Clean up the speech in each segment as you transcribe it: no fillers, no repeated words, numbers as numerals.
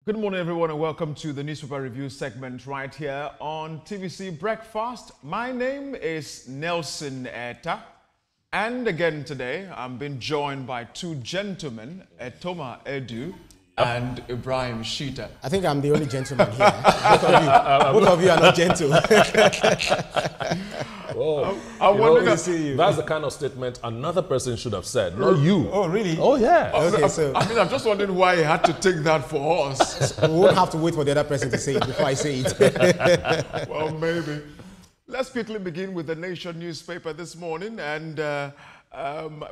Good morning, everyone, and welcome to the newspaper review segment right here on TVC Breakfast. My name is Nelson Eta, and again today I'm being joined by two gentlemen, Etoma Edu and Ibrahim Shita. I think I'm the only gentleman here. Both of you are not gentle. I wonder to see you. That's the kind of statement another person should have said, not you. Oh, really? Oh, yeah. Okay, so I'm just wondering why he had to take that for us. we won't have to wait for the other person to say it before I say it. Well, maybe. Let's quickly begin with the Nation newspaper this morning. And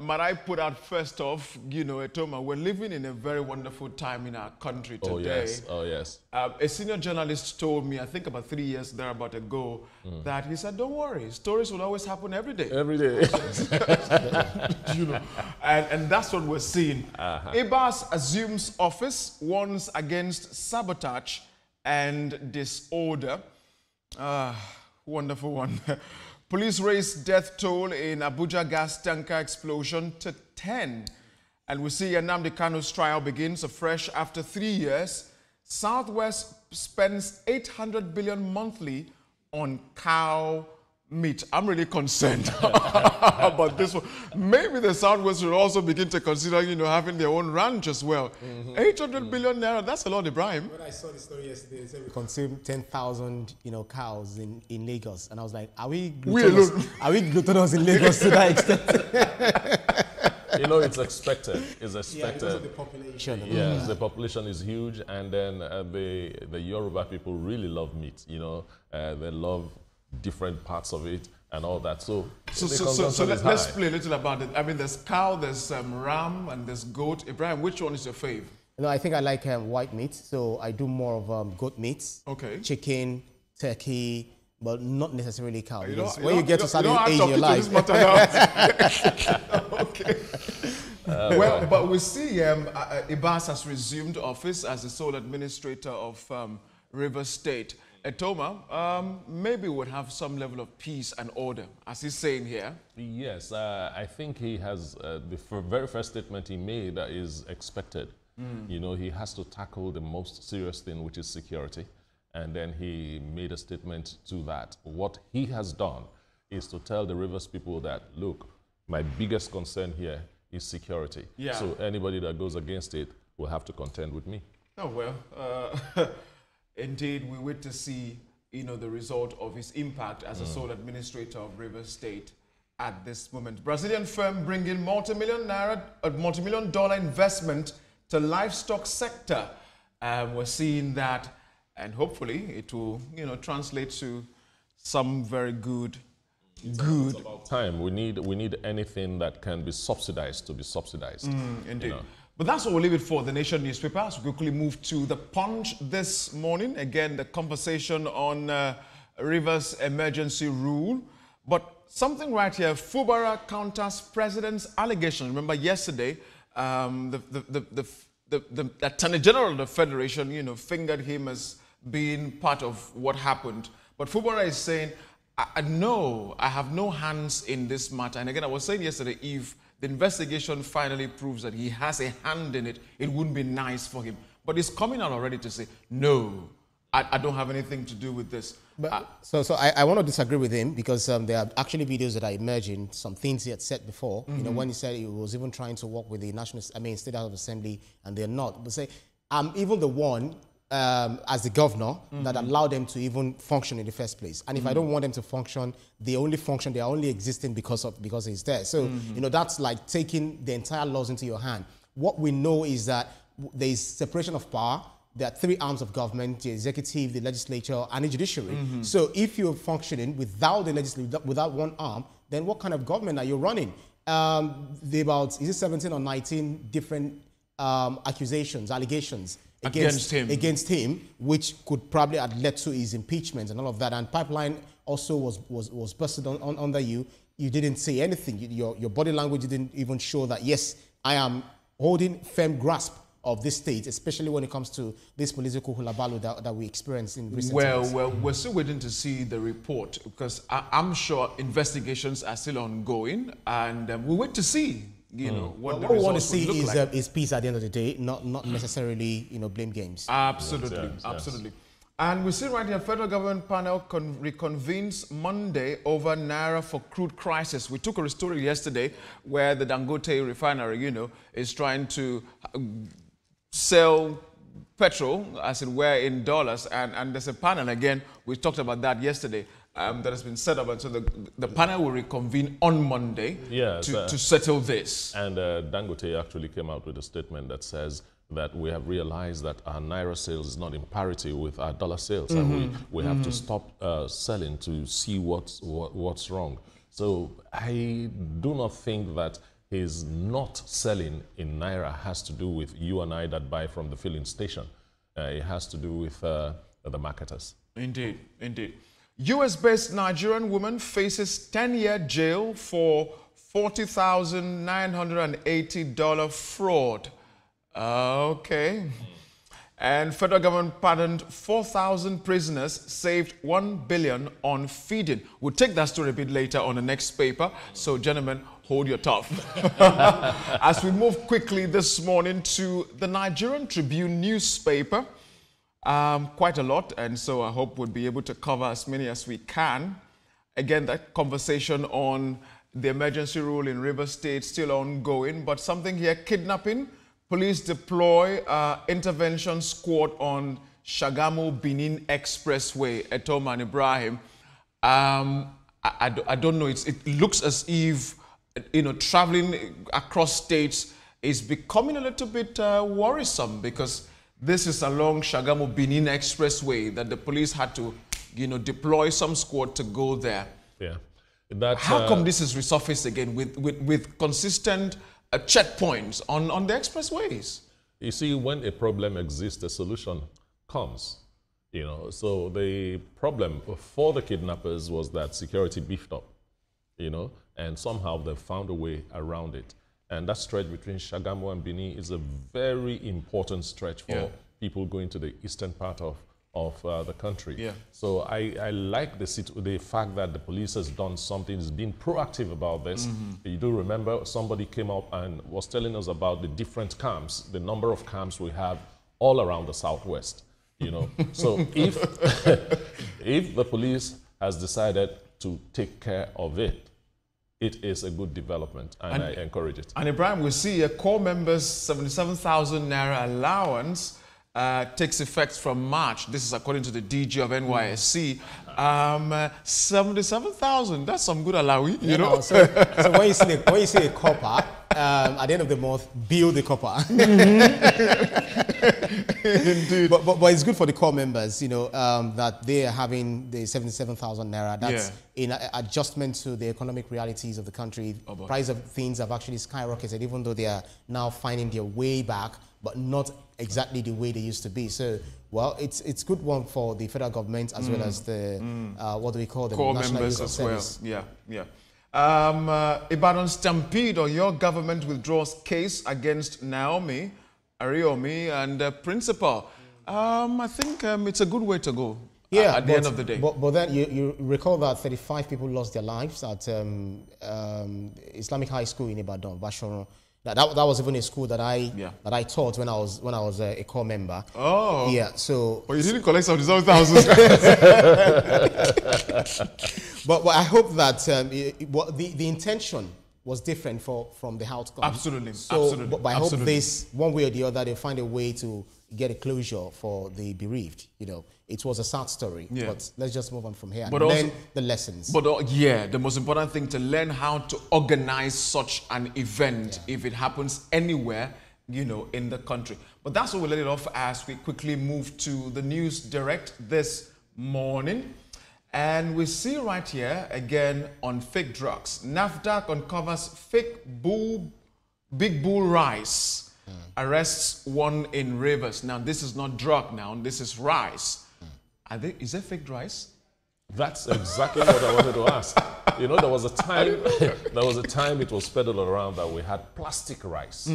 might I put out first off, Etoma, we're living in a very wonderful time in our country today. Oh, yes. Oh, yes. A senior journalist told me, I think about 3 years thereabout ago, that he said, don't worry, stories will always happen every day. Every day. And that's what we're seeing. Ibas assumes office, warns against sabotage and disorder. Wonderful one. Police raised death toll in Abuja gas tanker explosion to 10. And we see Nnamdi Kanu's trial begins afresh after 3 years. Southwest spends 800 billion monthly on cow meat. I'm really concerned about this one. Maybe the Southwest will also begin to consider, having their own ranch as well. 800 billion naira, that's a lot, Ibrahim. When I saw the story yesterday, they said we consume 10,000, cows in Lagos. And I was like, are we gluttonous in Lagos to that extent? It's expected. It's expected. Yeah, because of the population. Yes, the population is huge. And then the Yoruba people really love meat. They love different parts of it and all that. So let's play a little about it. I mean, there's cow, there's ram, and there's goat. Ibrahim, which one is your fave? No, I think I like white meat. So I do more of goat meat. Okay. Chicken, turkey, but not necessarily cow. When you get to a certain age in your life. Okay. Well, but we see Ibas has resumed office as the sole administrator of Rivers State. Etoma, maybe would have some level of peace and order, as he's saying here. Yes, I think he has, the very first statement he made is expected. He has to tackle the most serious thing, which is security. And then he made a statement to that. What he has done is to tell the Rivers people that, look, my biggest concern here is security. Yeah. So anybody that goes against it will have to contend with me. Oh, well, indeed, we wait to see, the result of his impact as a sole administrator of Rivers State at this moment. Brazilian firm bringing multi-million dollar investment to livestock sector. We're seeing that, and hopefully it will, translate to some very good. It's about time. We need anything that can be subsidized to be subsidized. Indeed. But that's what we'll leave it for the Nation newspaper. As we quickly move to the Punch this morning. Again, the conversation on Rivers emergency rule. But something right here, Fubara counters president's allegation. Remember yesterday, the Attorney General of the Federation, fingered him as being part of what happened. But Fubara is saying, no, I have no hands in this matter. And again, I was saying yesterday, if the investigation finally proves that he has a hand in it, it wouldn't be nice for him. But he's coming out already to say, no, I don't have anything to do with this. But, so I want to disagree with him because there are actually videos that are emerging, some things he had said before. When he said he was even trying to work with the State House of Assembly, and they're not. But say, I'm even the one as the governor that allowed them to even function in the first place. And if I don't want them to function, they are only existing because he's there. So, that's like taking the entire laws into your hand. What we know is that there is separation of power. There are three arms of government: the executive, the legislature, and the judiciary. So if you're functioning without the legislature, without one arm, then what kind of government are you running? About, is it 17 or 19 different allegations against him, which could probably have led to his impeachment and all of that. And pipeline also was busted under you. You didn't say anything. Your body language didn't even show that, yes, I am holding firm grasp of this state, especially when it comes to this political hulabaloo that we experienced in recent times. Well, we're still waiting to see the report because I'm sure investigations are still ongoing, and we'll wait to see you know, what the What we want to results would see look is, like. is peace at the end of the day, not necessarily, you know, blame games. Absolutely, Yes, yes. absolutely. And we see right here, federal government panel reconvenes Monday over Naira for crude crisis. We took a story yesterday where the Dangote refinery, you know, is trying to sell petrol, as it were, in dollars. And there's a panel, again, we talked about that yesterday, that has been set up. And so the panel will reconvene on Monday to settle this. And Dangote actually came out with a statement that says that we have realized that our Naira sales is not in parity with our dollar sales. And we have to stop selling to see what's wrong. So I do not think that his not selling in Naira has to do with you and I that buy from the filling station. It has to do with the marketers. Indeed, indeed. US-based Nigerian woman faces 10-year jail for $40,980 fraud. Okay. And federal government pardoned 4,000 prisoners, saved $1 billion on feeding. We'll take that story a bit later on the next paper. So, gentlemen, hold your tough. As we move quickly this morning to the Nigerian Tribune newspaper, quite a lot, and so I hope we'll be able to cover as many as we can. Again, that conversation on the emergency rule in Rivers State still ongoing, but something here, kidnapping. Police deploy intervention squad on Shagamu-Benin Expressway, Etoma and Ibrahim. I don't know, it looks as if, you know, traveling across states is becoming a little bit worrisome, because this is along Shagamu-Benin Expressway that the police had to, you know, deploy some squad to go there. Yeah. How come this is resurfaced again with consistent checkpoints on the expressways? You see, when a problem exists, a solution comes. You know, so the problem for the kidnappers was that security beefed up, you know, and somehow they found a way around it. And that stretch between Shagamu and Benin is a very important stretch for people going to the eastern part of the country. Yeah. So I like the fact that the police has done something, is being proactive about this. You do remember somebody came up and was telling us about the different camps, the number of camps we have all around the southwest. You know, so if the police has decided to take care of it, it is a good development, and I encourage it. And Ibrahim, we see a core member's 77,000 Naira allowance takes effect from March. This is according to the DG of NYSC. 77,000, that's some good allowance, you know? So when you see a copper, at the end of the month, bill the copper. Indeed. But it's good for the core members, you know, that they are having the 77,000 Naira. That's in adjustment to the economic realities of the country. Price of things have actually skyrocketed, even though they are now finding their way back, but not exactly the way they used to be. So, well, it's good one for the federal government as well as the, what do we call them? Core National members Youth as Service. well. Yeah. Ibadan Stampede, or your government withdraws case against Naomi, Ariomi, and principal. I think it's a good way to go at the end of the day. But then you recall that 35 people lost their lives at Islamic High School in Ibadan, Bashoron. That was even a school that I taught when I was a core member. Oh. Yeah. So. But you didn't collect 77,000. but I hope that the intention was different from the outcome. Absolutely. So, absolutely. But I hope this, one way or the other, they'll find a way to get a closure for the bereaved. You know, it was a sad story, but let's just move on from here and learn the lessons. But the most important thing, to learn how to organize such an event if it happens anywhere, you know, in the country. But that's what we'll let it off as we quickly move to the news direct this morning. And we see right here, again, on fake drugs. NAFDAC uncovers fake Big Bull rice. Arrests one in Rivers. Now, this is not drug now, this is rice. Is that fake rice? That's exactly what I wanted to ask. You know, there was a time it was peddled around that we had plastic rice.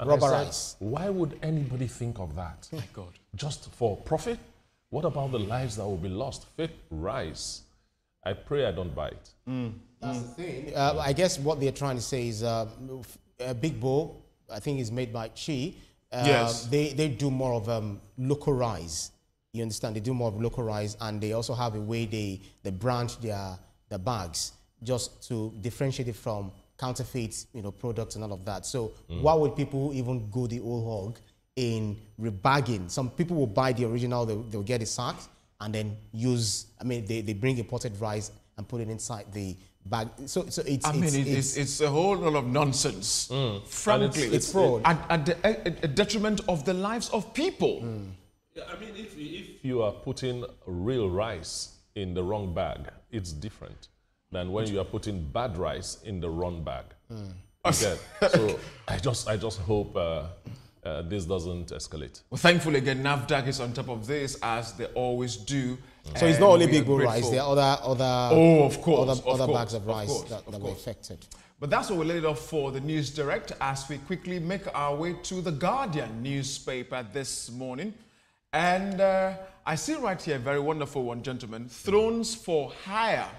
Rubber rice. Why would anybody think of that? My God. Just for profit? What about the lives that will be lost? Fake rice. I pray I don't buy it. That's the thing. I guess what they're trying to say is Big Bowl, I think is made by Chi. Yes. They do more of local rice. You understand? They do more of local rice, and they also have a way they brand their bags just to differentiate it from counterfeit, products and all of that. So why would people even go the whole hog in rebagging? Some people will buy the original, they'll get it sacked, and then use, they bring imported rice and put it inside the bag. So it's a whole lot of nonsense. Frankly, it's fraud. At the detriment of the lives of people. Yeah, if you are putting real rice in the wrong bag, it's different than when you are putting bad rice in the wrong bag. So I just hope this doesn't escalate. Well, thankfully, again, NAFDAC is on top of this, as they always do. So it's not only Big Bowl rice, there are other bags of rice that were affected. But that's what we laid off for the News Direct as we quickly make our way to the Guardian newspaper this morning. And I see right here a very wonderful one, gentlemen. Thrones for hire.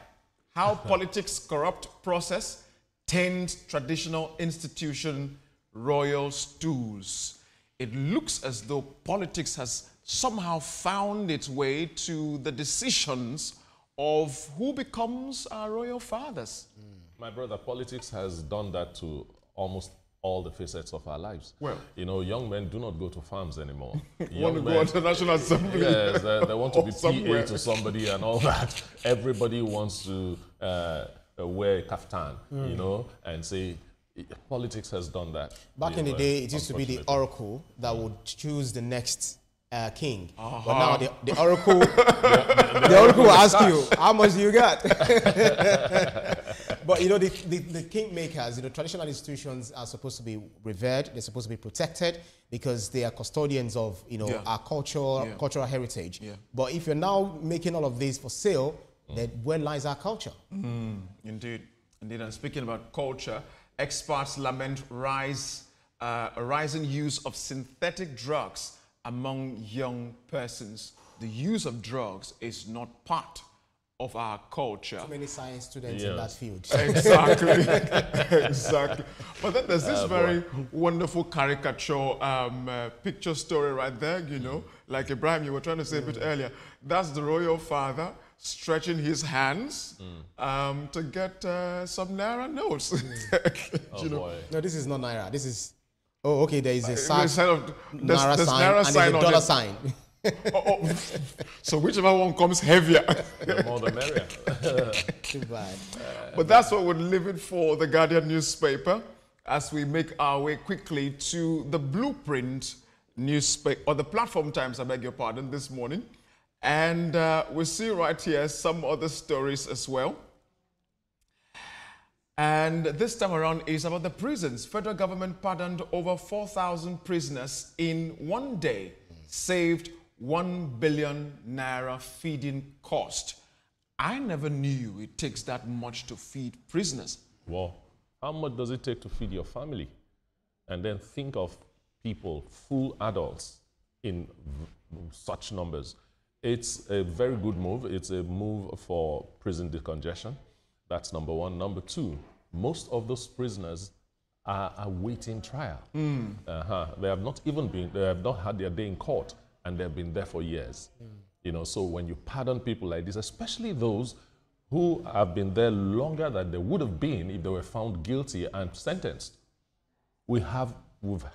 How politics corrupt process taints traditional institution royal stools. It looks as though politics has somehow found its way to the decisions of who becomes our royal fathers. My brother, politics has done that to almost all the facets of our lives. Well, young men do not go to farms anymore. Want to go to the National Assembly. Yes, they want to be PA to somebody and all that. Everybody wants to wear a kaftan, and say, politics has done that. Back in the day, it used to be the oracle that would choose the next king. But now the oracle, the oracle will ask you, how much do you got? But the kingmakers, traditional institutions are supposed to be revered. They're supposed to be protected because they are custodians of our cultural heritage. Yeah. But if you're now making all of this for sale, then where lies our culture? Indeed. And speaking about culture, experts lament rising use of synthetic drugs among young persons. The use of drugs is not part of our culture. Too many science students in that field. Exactly. Exactly. But then there's this very wonderful caricature picture story right there, like Ibrahim, you were trying to say a bit earlier. That's the royal father stretching his hands to get some Naira notes. Boy. No, this is not Naira. This is, okay, there is a Naira sign and a dollar sign. So whichever one comes heavier. The more the merrier. Too bad. But that's what we're living for the Guardian newspaper as we make our way quickly to the Blueprint newspaper, or the Platform Times, I beg your pardon, this morning. And we see right here some other stories as well. And this time around is about the prisons. Federal government pardoned over 4,000 prisoners in one day, saved 1 billion naira feeding cost. I never knew it takes that much to feed prisoners. Well, how much does it take to feed your family? And then think of people, full adults, in such numbers. It's a very good move. It's a move for prison decongestion. That's number one. Number two, most of those prisoners are awaiting trial. They have not had their day in court, and they've been there for years. So when you pardon people like this, especially those who have been there longer than they would have been if they were found guilty and sentenced, we've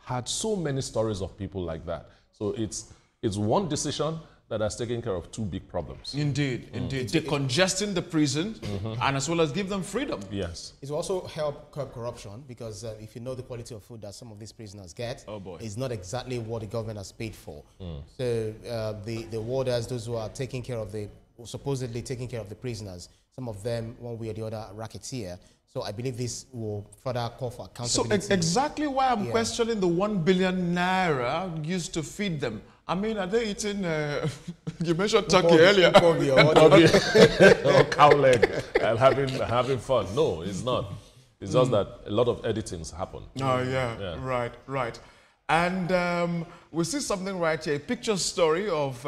had so many stories of people like that. So it's one decision that has taken care of two big problems. Indeed, indeed. Decongesting the prison and as well as give them freedom. Yes. It will also help curb corruption because if you know the quality of food that some of these prisoners get, it's not exactly what the government has paid for. So the warders, those who are supposedly taking care of the prisoners, some of them, one way or the other, are racketeer. So I believe this will further call for accountability. So exactly why I'm questioning the 1 billion naira used to feed them. I mean, are they eating, you mentioned turkey earlier. Or cow leg and having fun. No, it's not. It's just that a lot of editings happen. Oh, yeah. Right. And we see something right here, a picture story of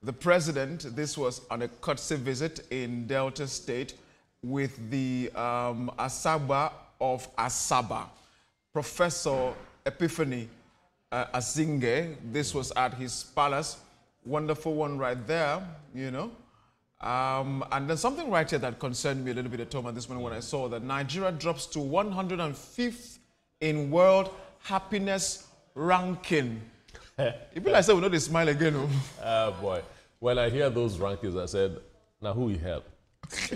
the president. This was on a courtesy visit in Delta State with the Asaba of Asaba. Professor Epiphany Azinge. This was at his palace. Wonderful one right there, you know. And then something right here that concerned me a little bit at home this morning when I saw that Nigeria drops to 105th in World Happiness Ranking. If like I said, we know they smile again. Oh boy. When I hear those rankings, I said, now who will help?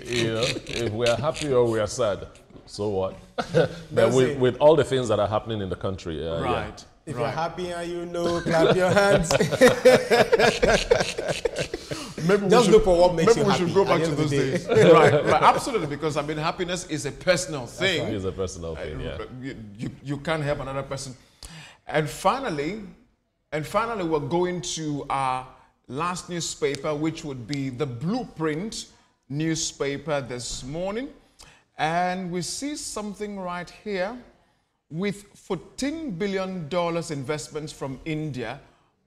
You know, if we are happy or we are sad, so what? But with all the things that are happening in the country. Right. Yeah. If you're happy and you know, clap your hands. Just look for what makes you happy. Maybe we should go back to those days. Right, absolutely, because I mean, happiness is a personal thing. It's a personal thing, yeah. You can't help another person. And finally, we're going to our last newspaper, which would be the Blueprint newspaper this morning. And we see something right here. With $14 billion investments from India,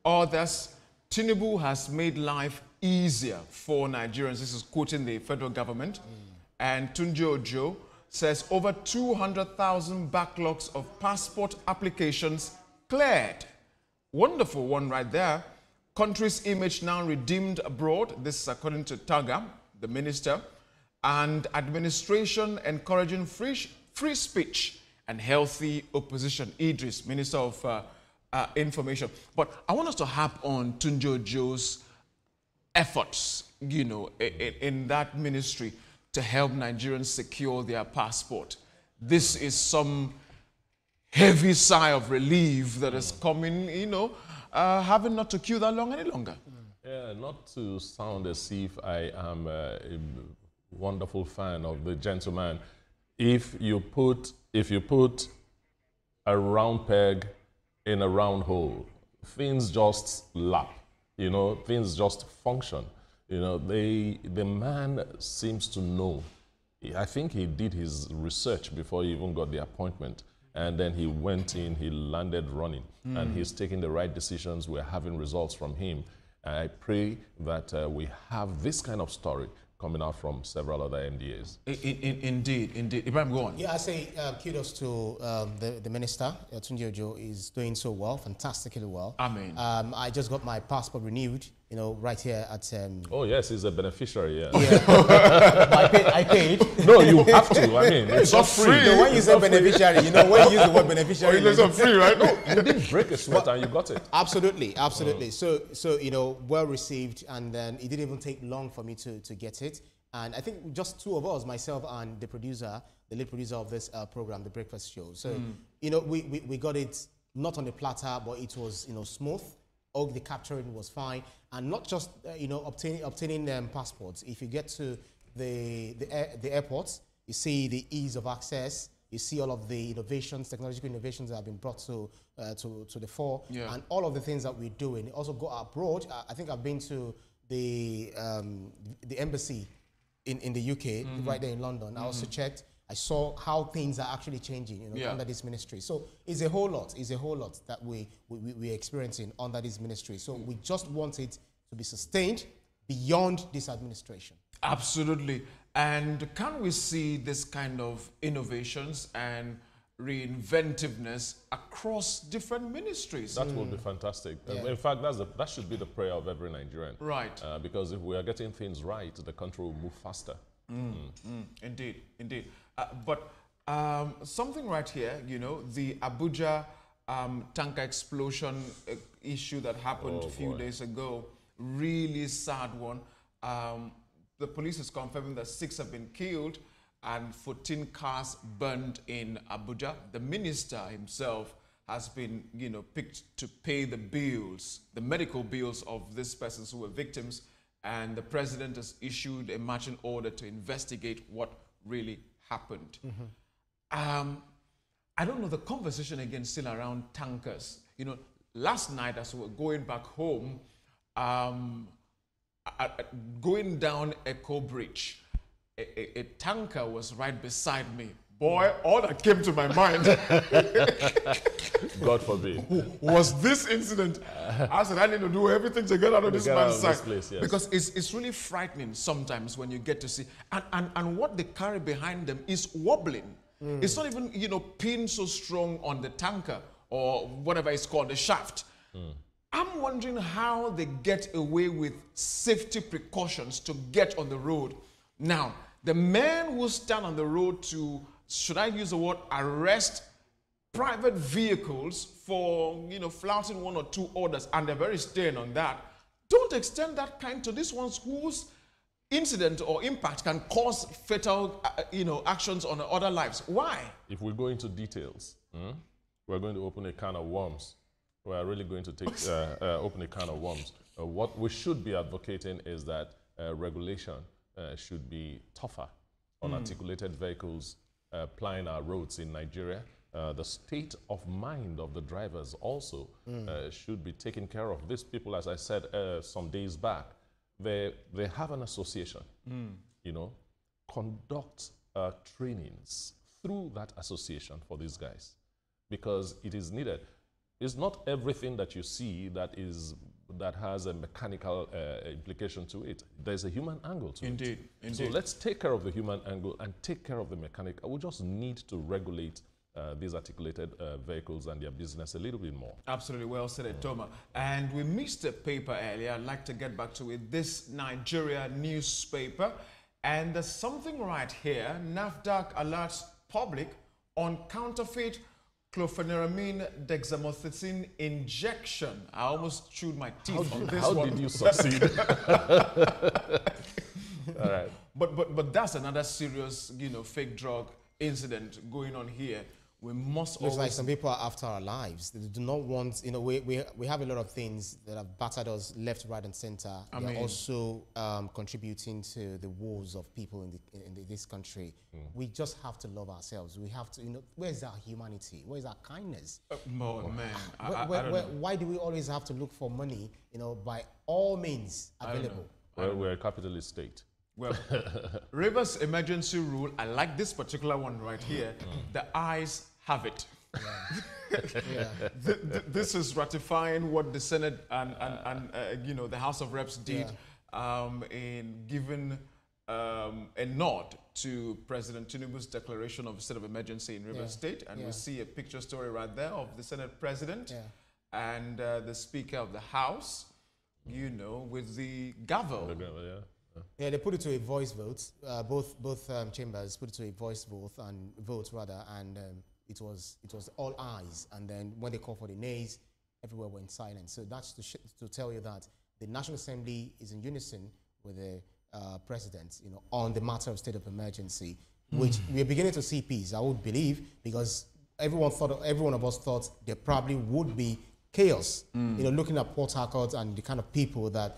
others, Tinubu has made life easier for Nigerians. This is quoting the federal government. And Tunji Ojo says over 200,000 backlogs of passport applications cleared. Wonderful one right there. Country's image now redeemed abroad. This is according to Taga, the minister. And administration encouraging free speech and healthy opposition. Idris, Minister of Information. But I want us to harp on Tunji Ojo's efforts, you know, in that ministry to help Nigerians secure their passport. This is some heavy sigh of relief that is coming, you know, having not to queue that long any longer. Yeah, not to sound as if I am a wonderful fan of the gentleman. If you put a round peg in a round hole, things just lap, you know, things just function. You know, the man seems to know. I think he did his research before he even got the appointment. And then he went in, he landed running. And he's taking the right decisions. We're having results from him. And I pray that we have this kind of story coming out from several other MDAs. Indeed. Ibrahim, go on. Yeah, I say kudos to the minister. Tunji Ojo is doing so well, fantastically well. Amen. I just got my passport renewed, you know, right here at... Oh, yes, he's a beneficiary, yeah. I paid. No, you have to. I mean, it's not free. No, when you say beneficiary, you know, when you use the word beneficiary... It's not free, right? No, you didn't break a sweat and you got it. Absolutely. So, you know, well received, and then it didn't even take long for me to get it. And I think just two of us, myself and the producer, the lead producer of this program, The Breakfast Show. So, you know, we got it not on the platter, but it was, you know, smooth. All the capturing was fine. And not just, you know, obtaining passports. If you get to the airports, you see the ease of access. You see all of the innovations, technological innovations that have been brought to the fore. Yeah. And all of the things that we're doing. Also go abroad. I think I've been to the embassy in the UK, right there in London. I also checked. I saw how things are actually changing, you know, under this ministry. So it's a whole lot. It's a whole lot that we're experiencing under this ministry. So we just want it to be sustained beyond this administration. Absolutely. And can we see this kind of innovations and reinventiveness across different ministries? That would be fantastic. Yeah. In fact, that should be the prayer of every Nigerian. Right. Because if we are getting things right, the country will move faster. Indeed. But something right here, you know, the Abuja tanker explosion issue that happened a few days ago, really sad one. The police is confirming that 6 have been killed and 14 cars burned in Abuja. The minister himself has been, you know, picked to pay the bills, the medical bills of these persons who were victims, and the president has issued a marching order to investigate what really happened. I don't know, the conversation again still around tankers. You know, last night as we were going back home, going down Echo Bridge, a tanker was right beside me. Boy, all that came to my mind, God forbid, was this incident. I said, I need to do everything to get out of this man's sight. Because it's really frightening sometimes when you get to see. And what they carry behind them is wobbling. It's not even, you know, pinned so strong on the tanker or whatever it's called, the shaft. I'm wondering how they get away with safety precautions to get on the road. Now, the men who stand on the road to, should I use the word, arrest private vehicles for, you know, flouting one or two orders, and they're very stern on that. Don't extend that kind to these ones whose incident or impact can cause fatal, you know, actions on other lives. Why? If we go into details, we're going to open a can of worms. We are really going to take open a can of worms. What we should be advocating is that regulation should be tougher on articulated vehicles plying our roads in Nigeria. The state of mind of the drivers also should be taken care of. These people, as I said some days back, they have an association, you know, conduct trainings through that association for these guys, because it is needed. It's not everything that you see that has a mechanical implication to it. There's a human angle to it. Indeed. So let's take care of the human angle and take care of the mechanic. We just need to regulate these articulated vehicles and their business a little bit more. Absolutely, well said, Toma. And we missed a paper earlier. I'd like to get back to it. This Nigeria newspaper. And there's something right here. NAFDAC alerts public on counterfeit chlorpheniramine dexamethasone injection. I almost chewed my teeth on this one. How did you succeed? All right. But that's another serious, you know, fake drug incident going on here. We must always... like some people are after our lives. They do not want, you know, we have a lot of things that have battered us left, right, and center. They're also contributing to the woes of people in this country. We just have to love ourselves. We have to, you know, where's our humanity? Where's our kindness? Why do we always have to look for money, you know, by all means available? Well, we're a capitalist state. Well, Rivers emergency rule, I like this particular one right here. The eyes have it. This is ratifying what the Senate and you know, the House of Reps did in giving a nod to President Tinubu's declaration of a state of emergency in Rivers State. And we see a picture story right there of the Senate President and the Speaker of the House, you know, with the gavel. Yeah, they put it to a voice vote. Both chambers put it to a voice vote, and it was all ayes. And then when they called for the nays, everywhere went silent. So that's to tell you that the National Assembly is in unison with the president, you know, on the matter of state of emergency, which we are beginning to see peace. I would believe, because every one of us thought there probably would be chaos. You know, looking at Port Harcourt and the kind of people that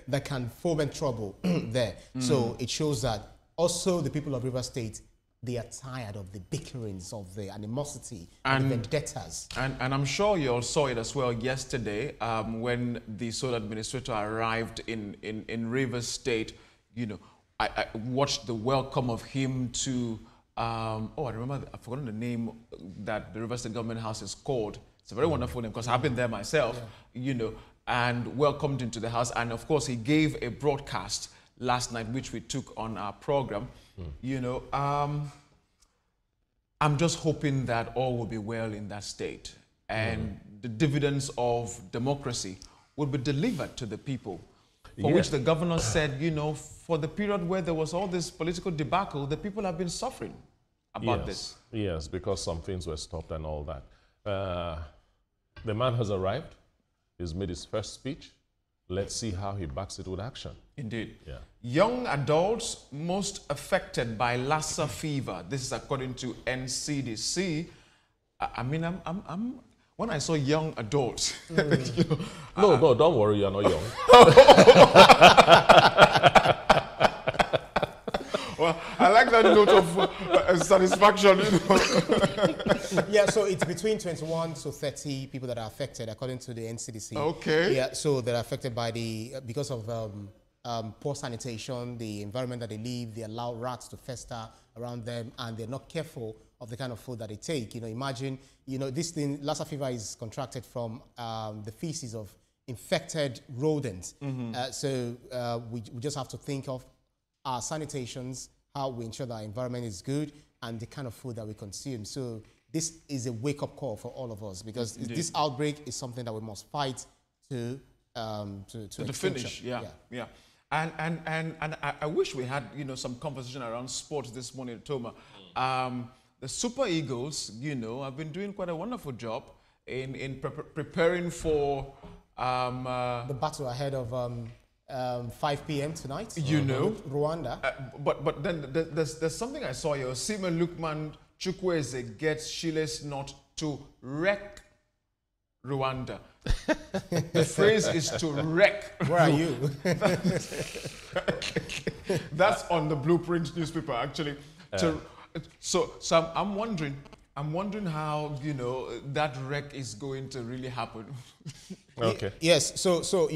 that can foment trouble there. So it shows that also the people of River State, they are tired of the bickerings, of the animosity, and the vendettas. And I'm sure you all saw it as well yesterday when the sole administrator arrived in River State. You know, I watched the welcome of him to, I remember, I've forgotten the name that the River State Government House is called. It's a very wonderful name because I've been there myself, you know, and welcomed into the house. And of course, he gave a broadcast last night, which we took on our program. You know, I'm just hoping that all will be well in that state, and the dividends of democracy will be delivered to the people, for which the governor said, you know, for the period where there was all this political debacle, the people have been suffering about this. Yes, because some things were stopped and all that. The man has arrived. He's made his first speech. Let's see how he backs it with action. Indeed. Yeah. Young adults most affected by Lassa fever. This is according to NCDC. I mean, I'm when I saw young adults. You know, no, don't worry, you're not young. Well, I like that note of satisfaction. You know. Yeah, so it's between 21 to 30 people that are affected, according to the NCDC. Okay. Yeah, so they're affected by because of poor sanitation, the environment that they live. They allow rats to fester around them, and they're not careful of the kind of food that they take. You know, imagine, you know, this thing, Lassa fever is contracted from the feces of infected rodents. So we just have to think of our sanitations, how we ensure that our environment is good, and the kind of food that we consume. So this is a wake-up call for all of us, because this outbreak is something that we must fight to the finish. Yeah. And I wish we had some conversation around sports this morning, Toma. The Super Eagles, have been doing quite a wonderful job in preparing for the battle ahead of 5 p.m. tonight. Rwanda. But then there's something I saw here. Seaman Lukman Chukwueze gets Chiles not to wreck Rwanda. The phrase is to wreck. Where are you? That's on the Blueprint newspaper, actually. So I'm wondering how that wreck is going to really happen. Okay. Yes. So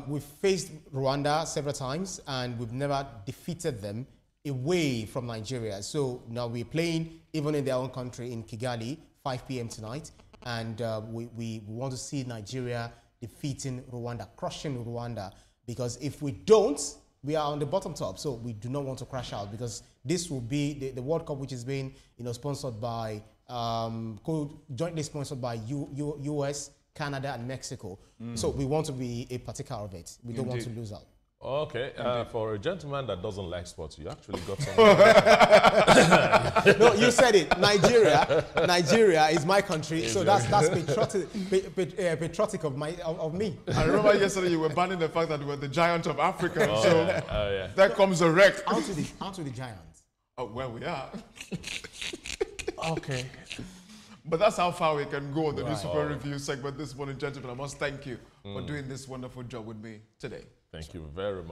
we've faced Rwanda several times and we've never defeated them away from Nigeria. So now we're playing even in their own country in Kigali, 5 p.m. tonight, and we want to see Nigeria defeating Rwanda, crushing Rwanda, because if we don't, we are on the bottom top. So we do not want to crash out, because this will be the World Cup, which is being sponsored by jointly sponsored by US, Canada, and Mexico. So we want to be a partaker of it. We don't want to lose out. Okay, for a gentleman that doesn't like sports, you actually got some. No, you said it. Nigeria is my country, so that's patriotic of me. I remember yesterday you were banning the fact that we were the giant of Africa. There comes a wreck. Out to the giants. Oh, well, we are. Okay. But that's how far we can go on the newspaper review segment this morning, gentlemen. I must thank you for doing this wonderful job with me today. Thank you very much.